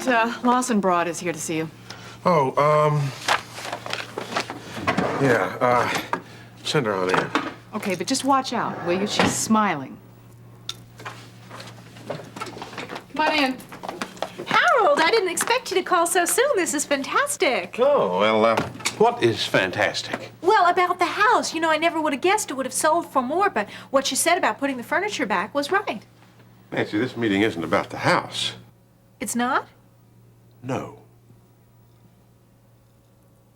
Lawson Broad is here to see you. Oh, send her on in. Okay, but just watch out, will you? She's smiling. Come on in. Harold, I didn't expect you to call so soon. This is fantastic. Oh, well, what is fantastic? Well, about the house. You know, I never would have guessed it would have sold for more, but what you said about putting the furniture back was right. Nancy, this meeting isn't about the house. It's not? No.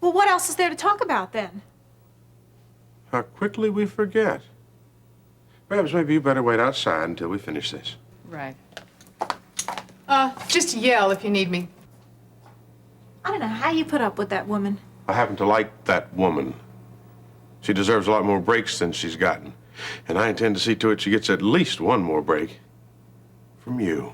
Well, what else is there to talk about then? How quickly we forget. Perhaps maybe you better wait outside until we finish this. Right. Just yell if you need me. I don't know how you put up with that woman. I happen to like that woman. She deserves a lot more breaks than she's gotten. And I intend to see to it she gets at least one more break from you.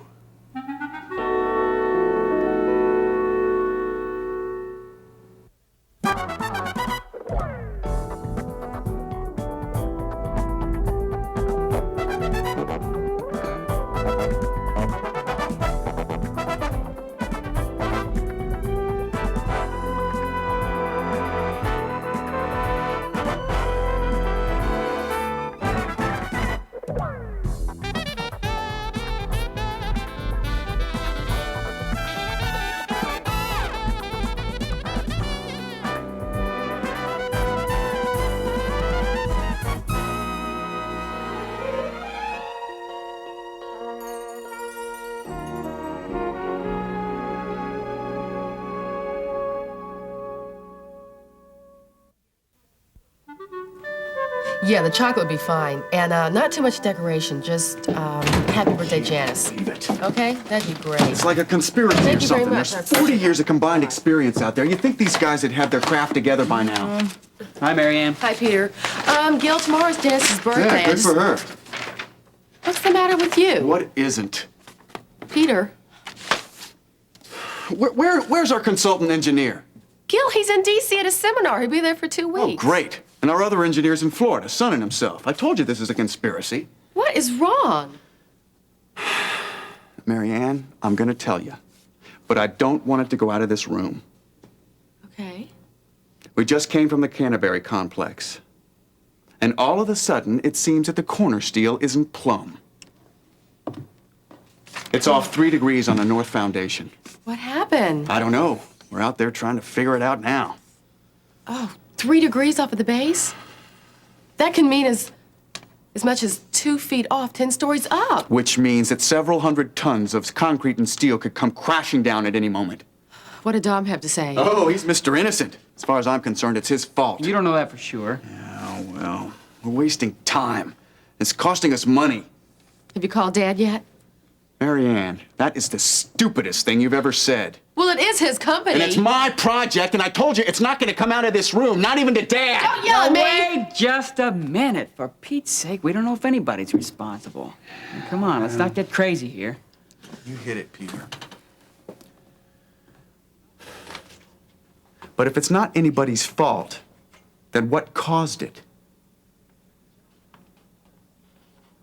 Yeah, the chocolate would be fine. And not too much decoration, just happy birthday, Janice. Believe it. Okay? That'd be great. It's like a conspiracy Thank or you very something. much. There's 40 years of combined experience out there. You'd think these guys would have their craft together by now. Hi, Marianne. Hi, Peter. Gil, tomorrow's Janice's birthday. Yeah, good for her. What's the matter with you? What isn't? Peter. Where's our consultant engineer? Gil, he's in D.C. at a seminar. He'll be there for 2 weeks. Oh, great. And our other engineer's in Florida, sunning himself. I told you this is a conspiracy. What is wrong? Marianne, I'm gonna tell you, but I don't want it to go out of this room. Okay. We just came from the Canterbury complex. And all of a sudden, it seems that the corner steel isn't plumb. It's off 3 degrees on the north foundation. What happened? I don't know. We're out there trying to figure it out now. Oh, 3 degrees off of the base? That can mean as much as 2 feet off, 10 stories up. Which means that several hundred tons of concrete and steel could come crashing down at any moment. What did Dom have to say? Oh, he's Mr. Innocent. As far as I'm concerned, it's his fault. You don't know that for sure. Oh, well, we're wasting time. It's costing us money. Have you called Dad yet? Marianne, that is the stupidest thing you've ever said. Well, it is his company. And it's my project, and I told you it's not going to come out of this room, not even to Dad. Don't yell at me! Wait just a minute. For Pete's sake, we don't know if anybody's responsible. Come on, let's not get crazy here. You hit it, Peter. But if it's not anybody's fault, then what caused it?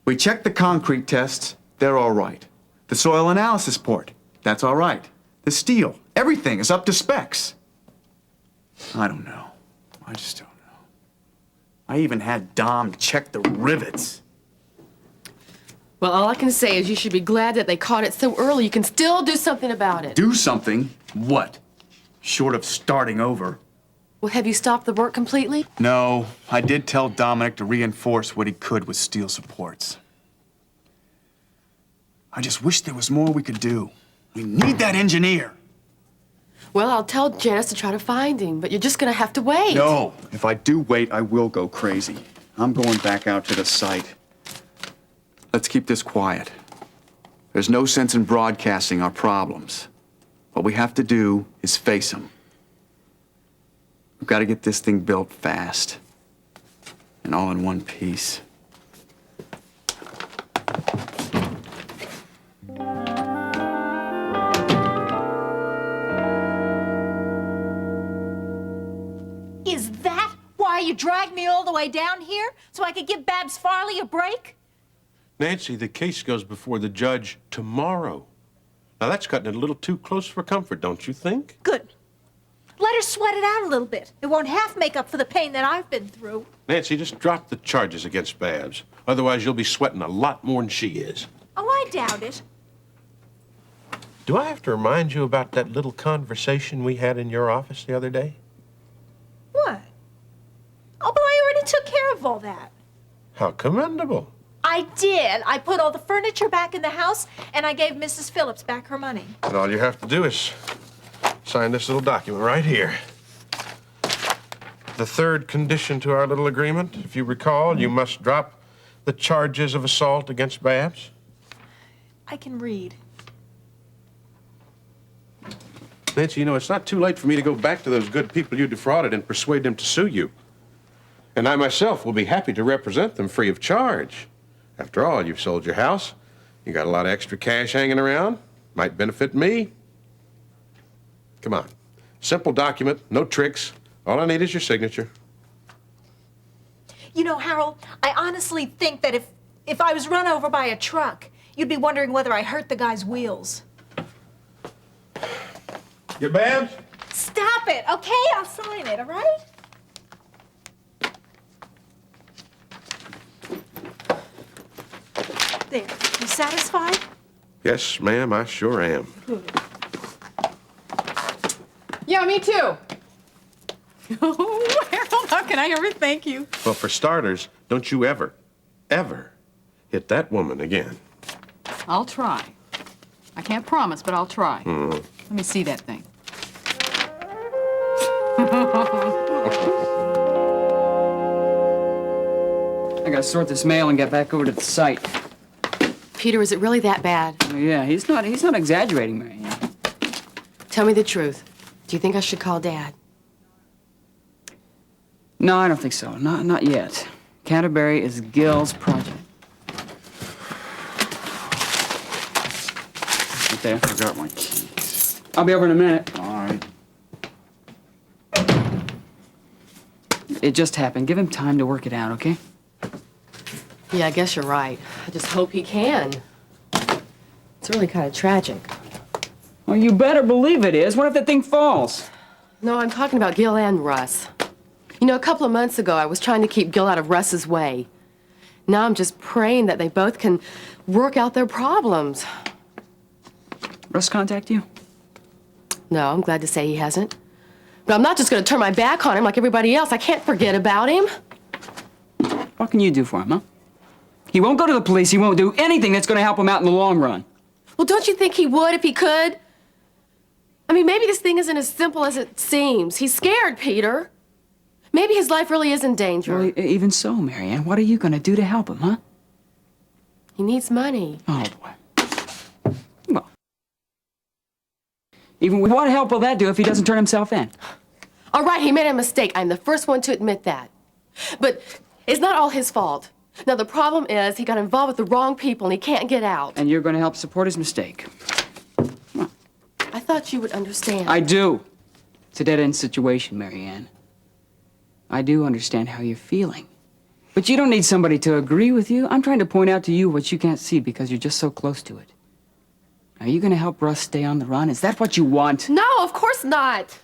We checked the concrete tests. They're all right. The soil analysis port, that's all right. The steel, everything is up to specs. I don't know. I just don't know. I even had Dom check the rivets. Well, all I can say is you should be glad that they caught it so early. You can still do something about it. Do something? What? Short of starting over. Well, have you stopped the work completely? No, I did tell Dominic to reinforce what he could with steel supports. I just wish there was more we could do. We need that engineer. Well, I'll tell Janice to try to find him, but you're just gonna have to wait. No, if I do wait, I will go crazy. I'm going back out to the site. Let's keep this quiet. There's no sense in broadcasting our problems. What we have to do is face them. We've got to get this thing built fast and all in one piece. Is that why you dragged me all the way down here? So I could give Babs Farley a break? Nancy, the case goes before the judge tomorrow. Now, that's cutting it a little too close for comfort, don't you think? Good. Let her sweat it out a little bit. It won't half make up for the pain that I've been through. Nancy, just drop the charges against Babs. Otherwise, you'll be sweating a lot more than she is. Oh, I doubt it. Do I have to remind you about that little conversation we had in your office the other day? What? Oh, but I already took care of all that. How commendable. I did. I put all the furniture back in the house, and I gave Mrs. Phillips back her money. And all you have to do is sign this little document right here. The third condition to our little agreement, if you recall, you must drop the charges of assault against Babs. I can read. Nancy, you know, it's not too late for me to go back to those good people you defrauded and persuade them to sue you. And I myself will be happy to represent them free of charge. After all, you've sold your house. You got a lot of extra cash hanging around. Might benefit me. Come on. Simple document, no tricks. All I need is your signature. You know, Harold, I honestly think that if I was run over by a truck, you'd be wondering whether I hurt the guy's wheels. Get Babs? Stop it, okay? I'll sign it, all right? There. You satisfied? Yes, ma'am, I sure am. Yeah, me too. Oh, Harold, how can I ever thank you? Well, for starters, don't you ever hit that woman again. I'll try. I can't promise, but I'll try. Let me see that thing. I gotta sort this mail and get back over to the site. Peter, is it really that bad? Oh, yeah, he's not exaggerating, Marianne. Tell me the truth. Do you think I should call Dad? No, I don't think so. Not yet. Canterbury is Gil's project. Right there. I forgot my keys. I'll be over in a minute. All right. It just happened. Give him time to work it out, okay? Yeah, I guess you're right. I just hope he can. It's really kind of tragic. Well, you better believe it is. What if that thing falls? No, I'm talking about Gil and Russ. You know, a couple of months ago, I was trying to keep Gil out of Russ's way. Now I'm just praying that they both can work out their problems. Russ contact you? No, I'm glad to say he hasn't. But I'm not just going to turn my back on him like everybody else. I can't forget about him. What can you do for him, huh? He won't go to the police. He won't do anything that's going to help him out in the long run. Well, don't you think he would if he could? I mean, maybe this thing isn't as simple as it seems. He's scared, Peter. Maybe his life really is in danger. Well, even so, Marianne, what are you going to do to help him, huh? He needs money. Oh, boy. Well, even what help will that do if he doesn't turn himself in? All right, he made a mistake. I'm the first one to admit that. But it's not all his fault. Now, the problem is he got involved with the wrong people and he can't get out. And you're going to help support his mistake. Well, I thought you would understand. I do. It's a dead-end situation, Marianne. I do understand how you're feeling. But you don't need somebody to agree with you. I'm trying to point out to you what you can't see because you're just so close to it. Are you going to help Russ stay on the run? Is that what you want? No, of course not.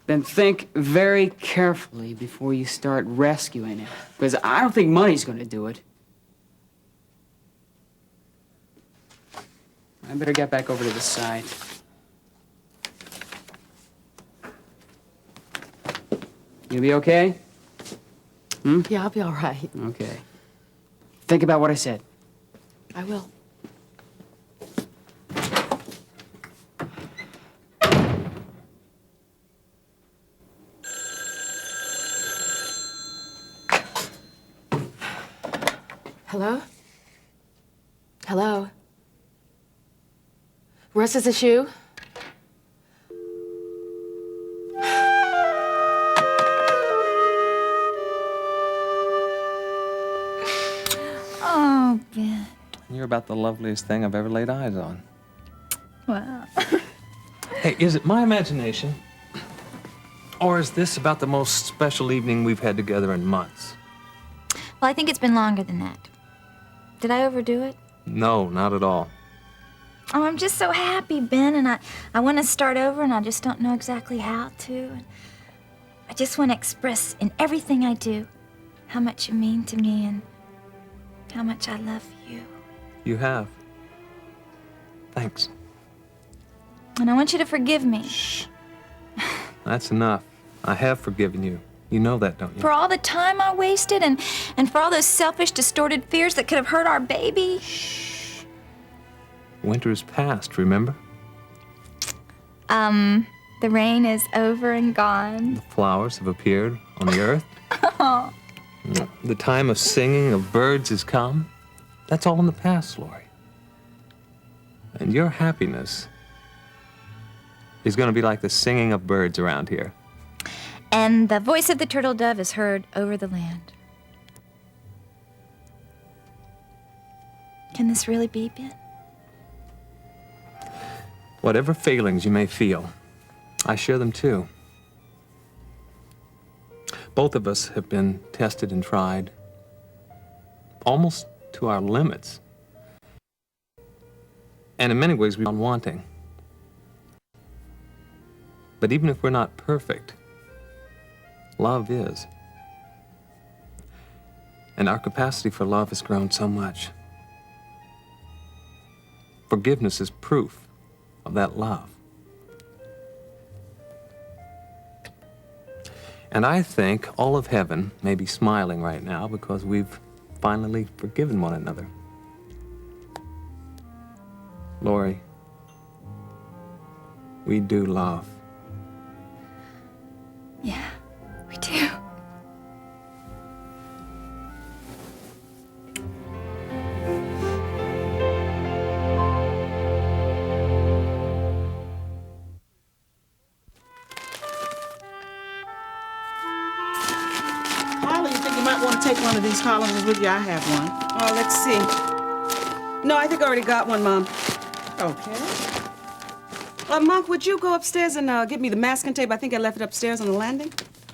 Then think very carefully before you start rescuing him. Because I don't think money's going to do it. I better get back over to the side. You be okay? Yeah, I'll be all right. Okay. Think about what I said. I will. Hello? Hello? Russ, is this you? Oh, Ben. You're about the loveliest thing I've ever laid eyes on. Wow. Hey, is it my imagination? Or is this about the most special evening we've had together in months? Well, I think it's been longer than that. Did I overdo it? No, not at all. Oh, I'm just so happy, Ben, and I want to start over, and I just don't know exactly how to. I just want to express in everything I do how much you mean to me and how much I love you. You have. Thanks. And I want you to forgive me That's enough. I have forgiven you. You know that, don't you? for all the time I wasted and for all those selfish, distorted fears that could have hurt our baby. Winter is past, remember? The rain is over and gone. The flowers have appeared on the earth. The time of singing of birds has come. That's all in the past, Lori. And your happiness is going to be like the singing of birds around here. And the voice of the turtle dove is heard over the land. Can this really be, Ben? Whatever failings you may feel, I share them too. Both of us have been tested and tried, almost to our limits. And in many ways, we've been wanting. But even if we're not perfect, love is. And our capacity for love has grown so much. Forgiveness is proof of that love. And I think all of heaven may be smiling right now because we've finally forgiven one another. Lori, we do love. Yeah, we do. Harley, you think you might want to take one of these columns with you? I have one. Oh, let's see. No, I think I already got one, Mom. Okay. Monk, would you go upstairs and give me the masking tape? I think I left it upstairs on the landing.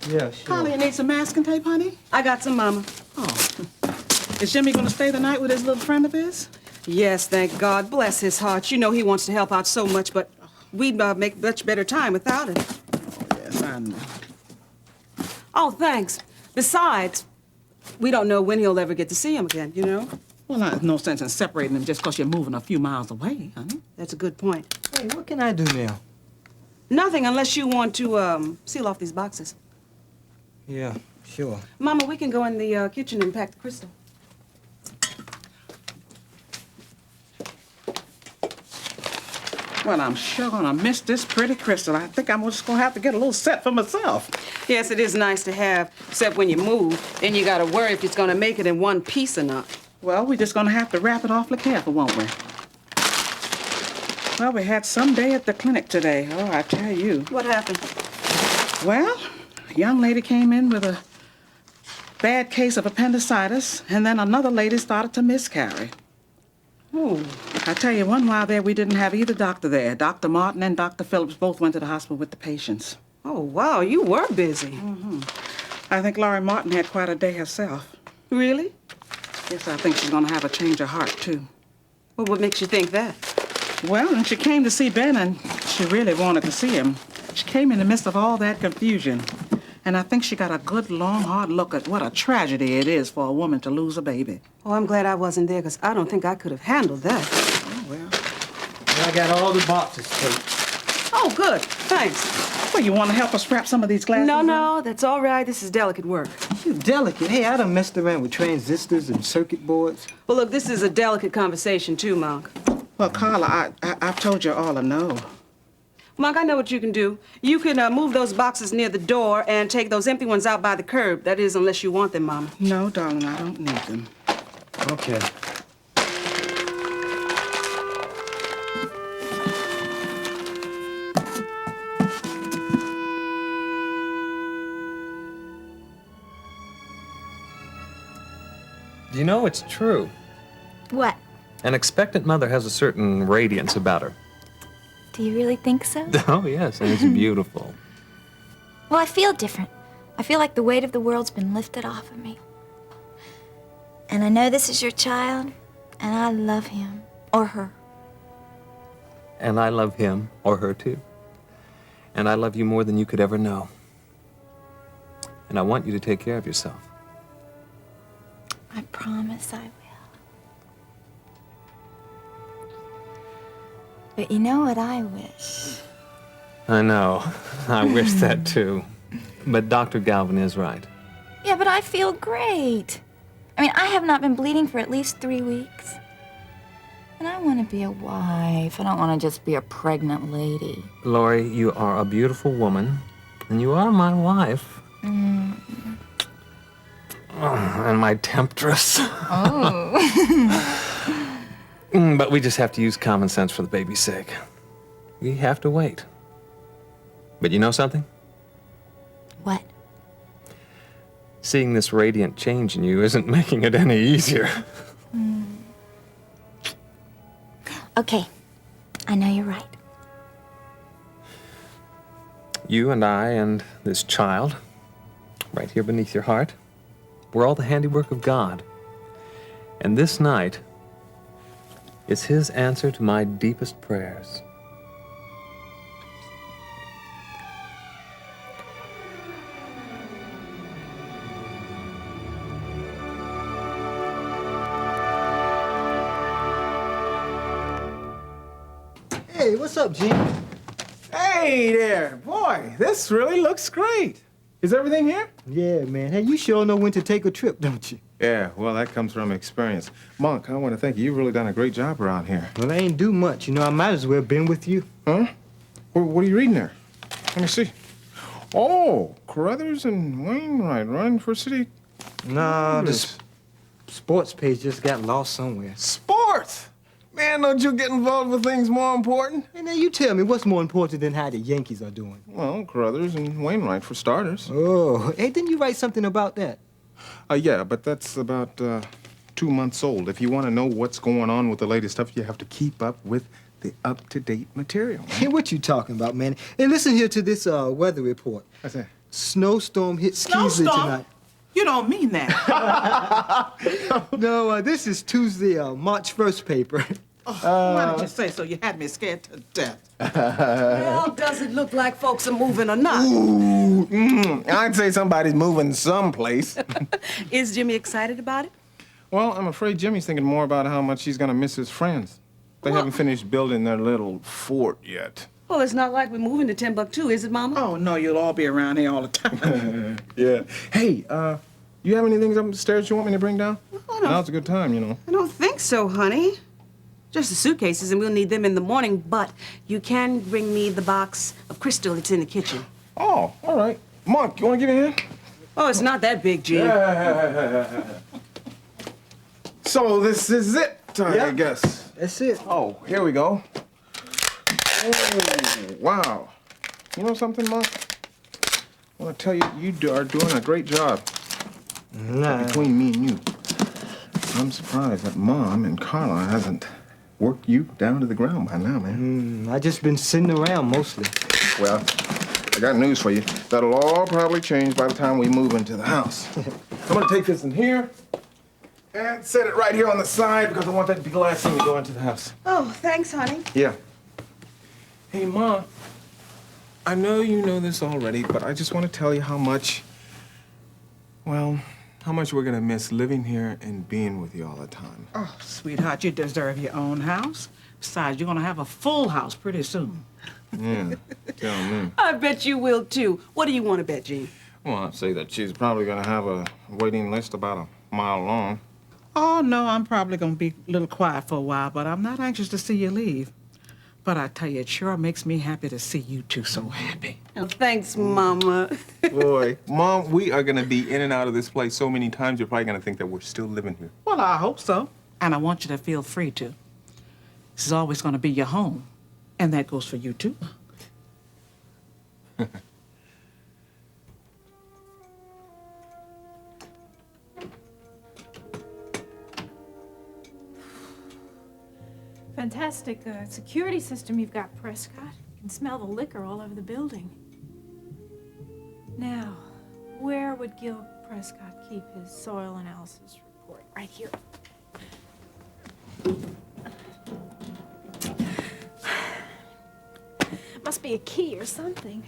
Yeah, sure. Harley, you need some masking tape, honey? I got some, Mama. Oh. Is Jimmy going to stay the night with his little friend of his? Yes, thank God. Bless his heart. You know he wants to help out so much, but we'd make much better time without him. Oh, yes, I know. Oh, thanks. Besides, we don't know when he'll ever get to see him again, you know? Well, there's no sense in separating them just because you're moving a few miles away, honey. That's a good point. Hey, what can I do now? Nothing unless you want to seal off these boxes. Yeah, sure. Mama, we can go in the kitchen and pack the crystal. Well, I'm sure gonna miss this pretty crystal. I think I'm just gonna have to get a little set for myself. Yes, it is nice to have, except when you move, then you gotta worry if it's gonna make it in one piece or not. Well, we're just gonna have to wrap it awfully careful, won't we? Well, we had some day at the clinic today. Oh, I tell you. What happened? Well, a young lady came in with a bad case of appendicitis, and then another lady started to miscarry. Oh. I tell you, one while there, we didn't have either doctor there. Dr. Martin and Dr. Phillips both went to the hospital with the patients. Oh, wow, you were busy. I think Laurie Martin had quite a day herself. Really? Yes, I think she's gonna have a change of heart, too. Well, what makes you think that? Well, and she came to see Ben, and she really wanted to see him. She came in the midst of all that confusion. And I think she got a good, long, hard look at what a tragedy it is for a woman to lose a baby. Oh, I'm glad I wasn't there, because I don't think I could have handled that. Oh, well. I got all the boxes taped. Oh, good. Thanks. Well, you want to help us wrap some of these glasses? No, that's all right. This is delicate work. You delicate. Hey, I done messed around with transistors and circuit boards. Well, look, this is a delicate conversation, too, Monk. Well, Carla, I've told you all I know. Monk, I know what you can do. You can move those boxes near the door and take those empty ones out by the curb. That is, unless you want them, Mama. No, darling, I don't need them. Okay. Do you know it's true? What? An expectant mother has a certain radiance about her. Do you really think so? Oh, yes, and it's beautiful. Well, I feel different. I feel like the weight of the world's been lifted off of me. And I know this is your child, And I love him. Or her. And I love him or her too. And I love you more than you could ever know. And I want you to take care of yourself. I promise I will. But you know what I wish? I know. I wish that too. But Dr. Galvin is right. Yeah, but I feel great. I mean, I have not been bleeding for at least 3 weeks. And I want to be a wife. I don't want to just be a pregnant lady. Lori, you are a beautiful woman, and you are my wife. And my temptress. Oh. But we just have to use common sense for the baby's sake. We have to wait. But you know something? What? Seeing this radiant change in you isn't making it any easier. Okay. I know you're right. You and I and this child, right here beneath your heart, we're all the handiwork of God. And this night is His answer to my deepest prayers. Hey, what's up, Jim? Hey there, boy, this really looks great. Is everything here? Yeah, man. Hey, you sure know when to take a trip, don't you? Yeah, well, that comes from experience. Monk, I want to thank you. You've really done a great job around here. Well, I ain't do much. You know, I might as well been with you. Huh? What are you reading there? Let me see. Oh, Carruthers and Wainwright running for city. Nah, this sports page just got lost somewhere. Sports? Man, don't you get involved with things more important? And now you tell me, what's more important than how the Yankees are doing? Well, Carruthers and Wainwright for starters. Oh, hey, didn't you write something about that? Yeah, but that's about 2 months old. If you want to know what's going on with the latest stuff, you have to keep up with the up-to-date material. Hey, what you talking about, man? Hey, listen here to this weather report. What's that? Snowstorm hits Tuesday Snowstorm? tonight. You don't mean that. No, this is Tuesday, March 1st paper. Why did you say so? You had me scared to death. Well, does it look like folks are moving or not? Ooh, I'd say somebody's moving someplace. Is Jimmy excited about it? Well, I'm afraid Jimmy's thinking more about how much he's gonna miss his friends. They haven't finished building their little fort yet. Well, it's not like we're moving to Timbuktu, is it, Mama? Oh, no, you'll all be around here all the time. Yeah. Hey, you have anything upstairs you want me to bring down? Now's a good time, you know. I don't think so, honey. Just the suitcases, and we'll need them in the morning, but you can bring me the box of crystal that's in the kitchen. Oh, all right. Monk, you want to give me a hand? Oh, it's not that big, Jim. So this is it, I Yeah. guess. That's it. Oh, here we go. Oh, wow. You know something, Monk? I want to tell you, are doing a great job. Nah. Between me and you, I'm surprised that Mom and Carla hasn't worked you down to the ground by now, man. I just been sitting around mostly. Well, I got news for you. That'll all probably change by the time we move into the house. I'm gonna take this in here and set it right here on the side because I want that to be the last thing to go into the house. Oh, thanks, honey. Yeah. Hey, Ma, I know you know this already, but I just want to tell you how much we're gonna miss living here and being with you all the time. Oh, sweetheart, you deserve your own house. Besides, you're gonna have a full house pretty soon. Yeah, tell me. I bet you will, too. What do you want to bet, Gene? Well, I'd say that she's probably gonna have a waiting list about a mile long. Oh, no, I'm probably gonna be a little quiet for a while, but I'm not anxious to see you leave. But I tell you, it sure makes me happy to see you two so happy. Oh, thanks, Mama. Boy, Mom, we are gonna be in and out of this place so many times, you're probably gonna think that we're still living here. Well, I hope so. And I want you to feel free to. This is always gonna be your home. And that goes for you, too. Fantastic security system you've got, Prescott. You can smell the liquor all over the building. Now, where would Gil Prescott keep his soil analysis report? Right here. Must be a key or something.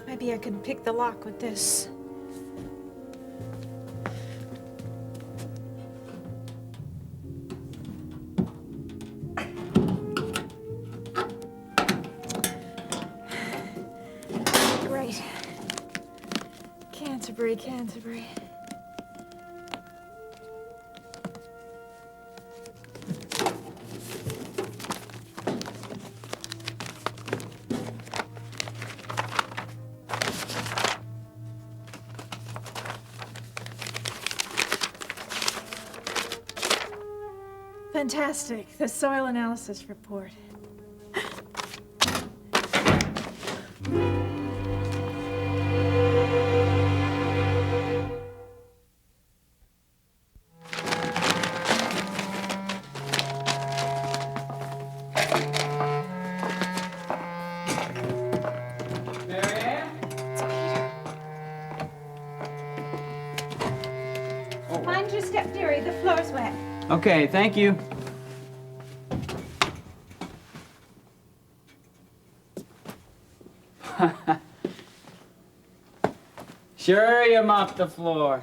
Maybe I could pick the lock with this. Great. Canterbury, Canterbury. Fantastic. The soil analysis report. Mind your step, dearie. The floor's wet. Okay, thank you. Sure, you mopped the floor.